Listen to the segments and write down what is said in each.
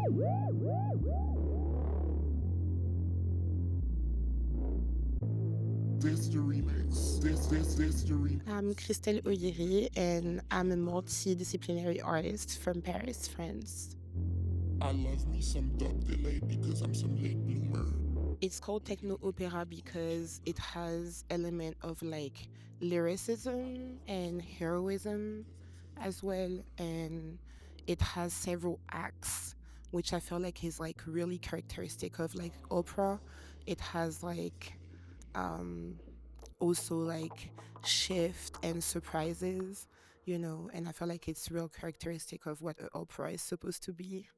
I'm Christelle Oyiri, and I'm a multidisciplinary artist from Paris, France. I love me some dub delay because I'm some late bloomer. It's called techno-opera because it has element of like lyricism and heroism as well, and it has several acts, which I feel like is like really characteristic of like opera. It has like um also like shift and surprises, and I feel like it's real characteristic of what an opera is supposed to be.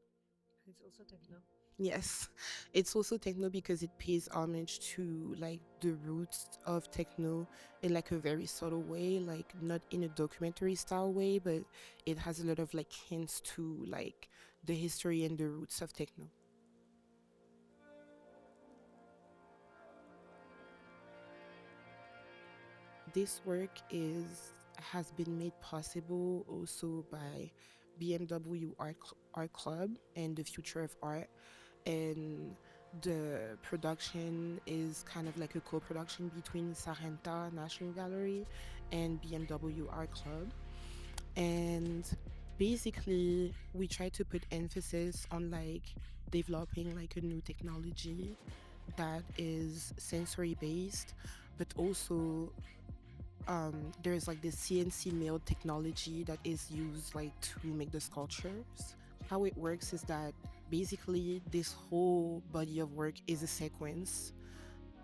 It's also techno. Yes, it's also techno because it pays homage to like the roots of techno in like a very subtle way, like not in a documentary style way, but it has a lot of like hints to like the history and the roots of techno. This work has been made possible also by BMW Art Club and the Future of Art, and the production is kind of like a co-production between Zachęty National Gallery and BMW Art Club. And basically we try to put emphasis on like developing like a new technology that is sensory based, but also there's like the CNC milled technology that is used like to make the sculptures. How it works is that basically this whole body of work is a sequence.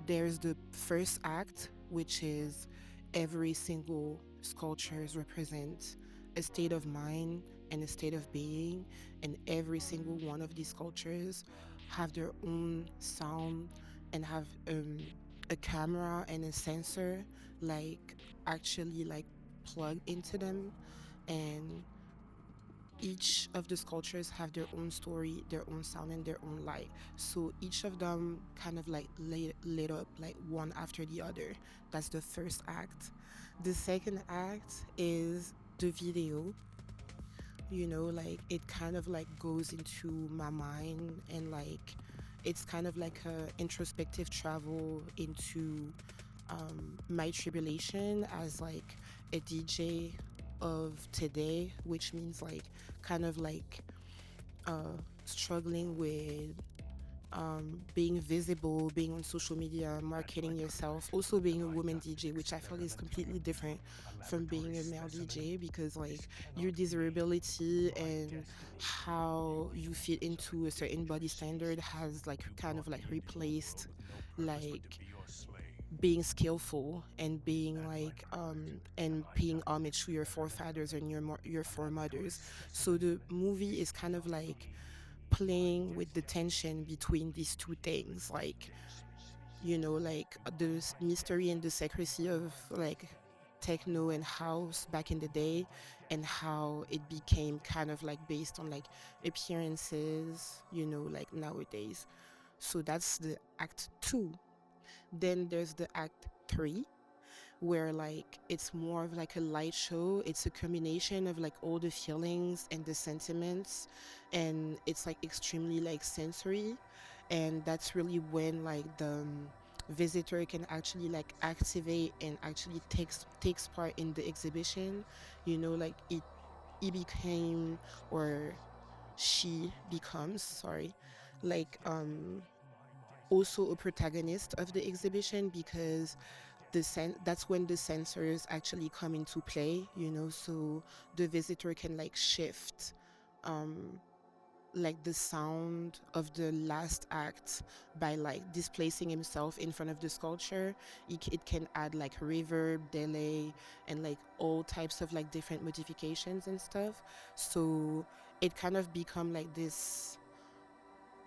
There's the first act, which is every single sculptures represent a state of mind and a state of being, and every single one of these sculptures have their own sound and have a camera and a sensor like actually like plugged into them, and each of the sculptures have their own story, their own sound, and their own light. So each of them kind of like lit up like one after the other. That's the first act. The second act is the video. Like it kind of like goes into my mind, and like it's kind of like a introspective travel into my tribulation as like a DJ of today, which means like kind of like struggling with being visible, being on social media, marketing yourself, also being a woman DJ, which I feel is completely different from being a male DJ, because like your desirability and how you fit into a certain body standard has like kind of like replaced like being skillful and being like and paying homage to your forefathers and your foremothers. So the movie is kind of like playing with the tension between these two things, like like the mystery and the secrecy of like techno and house back in the day, and how it became kind of like based on like appearances, like nowadays. So that's the act 2. Then there's the act 3, where like it's more of like a light show. It's a combination of like all the feelings and the sentiments, and it's like extremely like sensory, and that's really when like the visitor can actually like activate and actually takes part in the exhibition. Like it became, or she becomes, sorry, like also a protagonist of the exhibition, because that's when the sensors actually come into play, so the visitor can like shift like the sound of the last act by like displacing himself in front of the sculpture. It can add like reverb, delay, and like all types of like different modifications and stuff. So it kind of become like this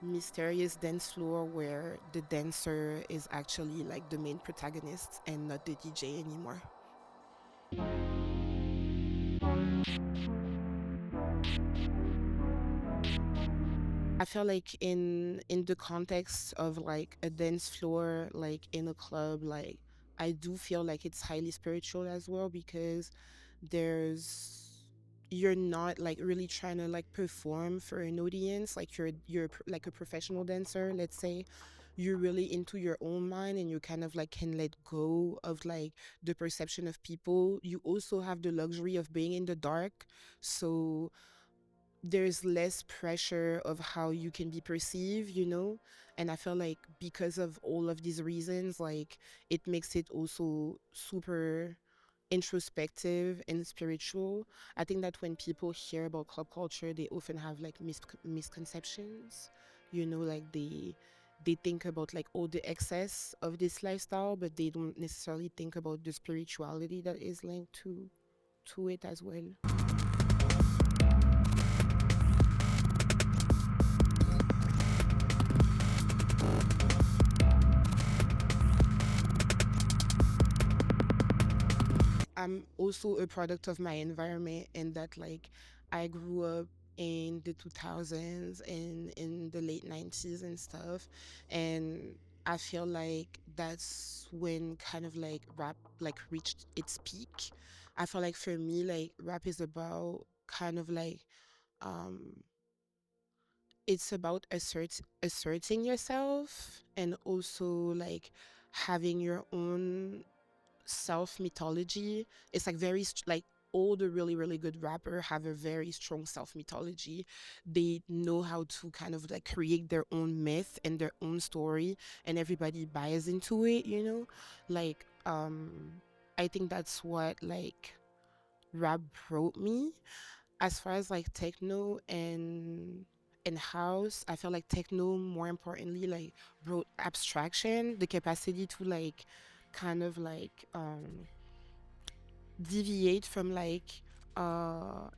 mysterious dance floor where the dancer is actually like the main protagonist and not the DJ anymore. I feel like in the context of like a dance floor, like in a club, like I do feel like it's highly spiritual as well, because there's you're not like really trying to like perform for an audience, like like a professional dancer, let's say. You're really into your own mind, and you kind of like can let go of like the perception of people. You also have the luxury of being in the dark, so there's less pressure of how you can be perceived, and I feel like because of all of these reasons, like it makes it also super introspective and spiritual. I think that when people hear about club culture, they often have like misconceptions, like they think about like all the excess of this lifestyle, but they don't necessarily think about the spirituality that is linked to it as well. I'm also a product of my environment, and that like I grew up in the 2000s and in the late 90s and stuff, and I feel like that's when kind of like rap like reached its peak. I feel like for me, like rap is about kind of like um it's about asserting yourself, and also like having your own self mythology. It's like like all the really really good rapper have a very strong self mythology. They know how to kind of like create their own myth and their own story, and everybody buys into it, like I think that's what like rap brought me. As far as like techno and house, I feel like techno more importantly like brought abstraction, the capacity to like kind of like deviate from like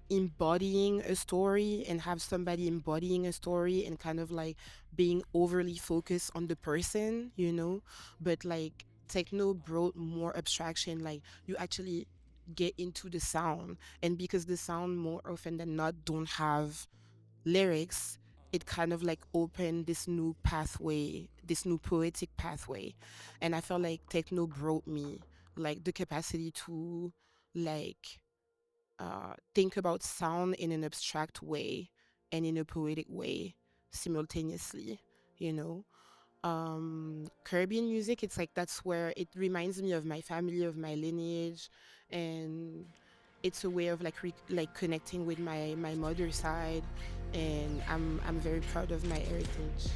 embodying a story, and have somebody embodying a story and kind of like being overly focused on the person, but like techno brought more abstraction, like you actually get into the sound, and because the sound more often than not don't have lyrics, it kind of like opened this new pathway, this new poetic pathway. And I felt like techno brought me like the capacity to like think about sound in an abstract way and in a poetic way simultaneously, you know. Caribbean music, it's like that's where it reminds me of my family, of my lineage, and it's a way of like like connecting with my mother's side, and I'm very proud of my heritage.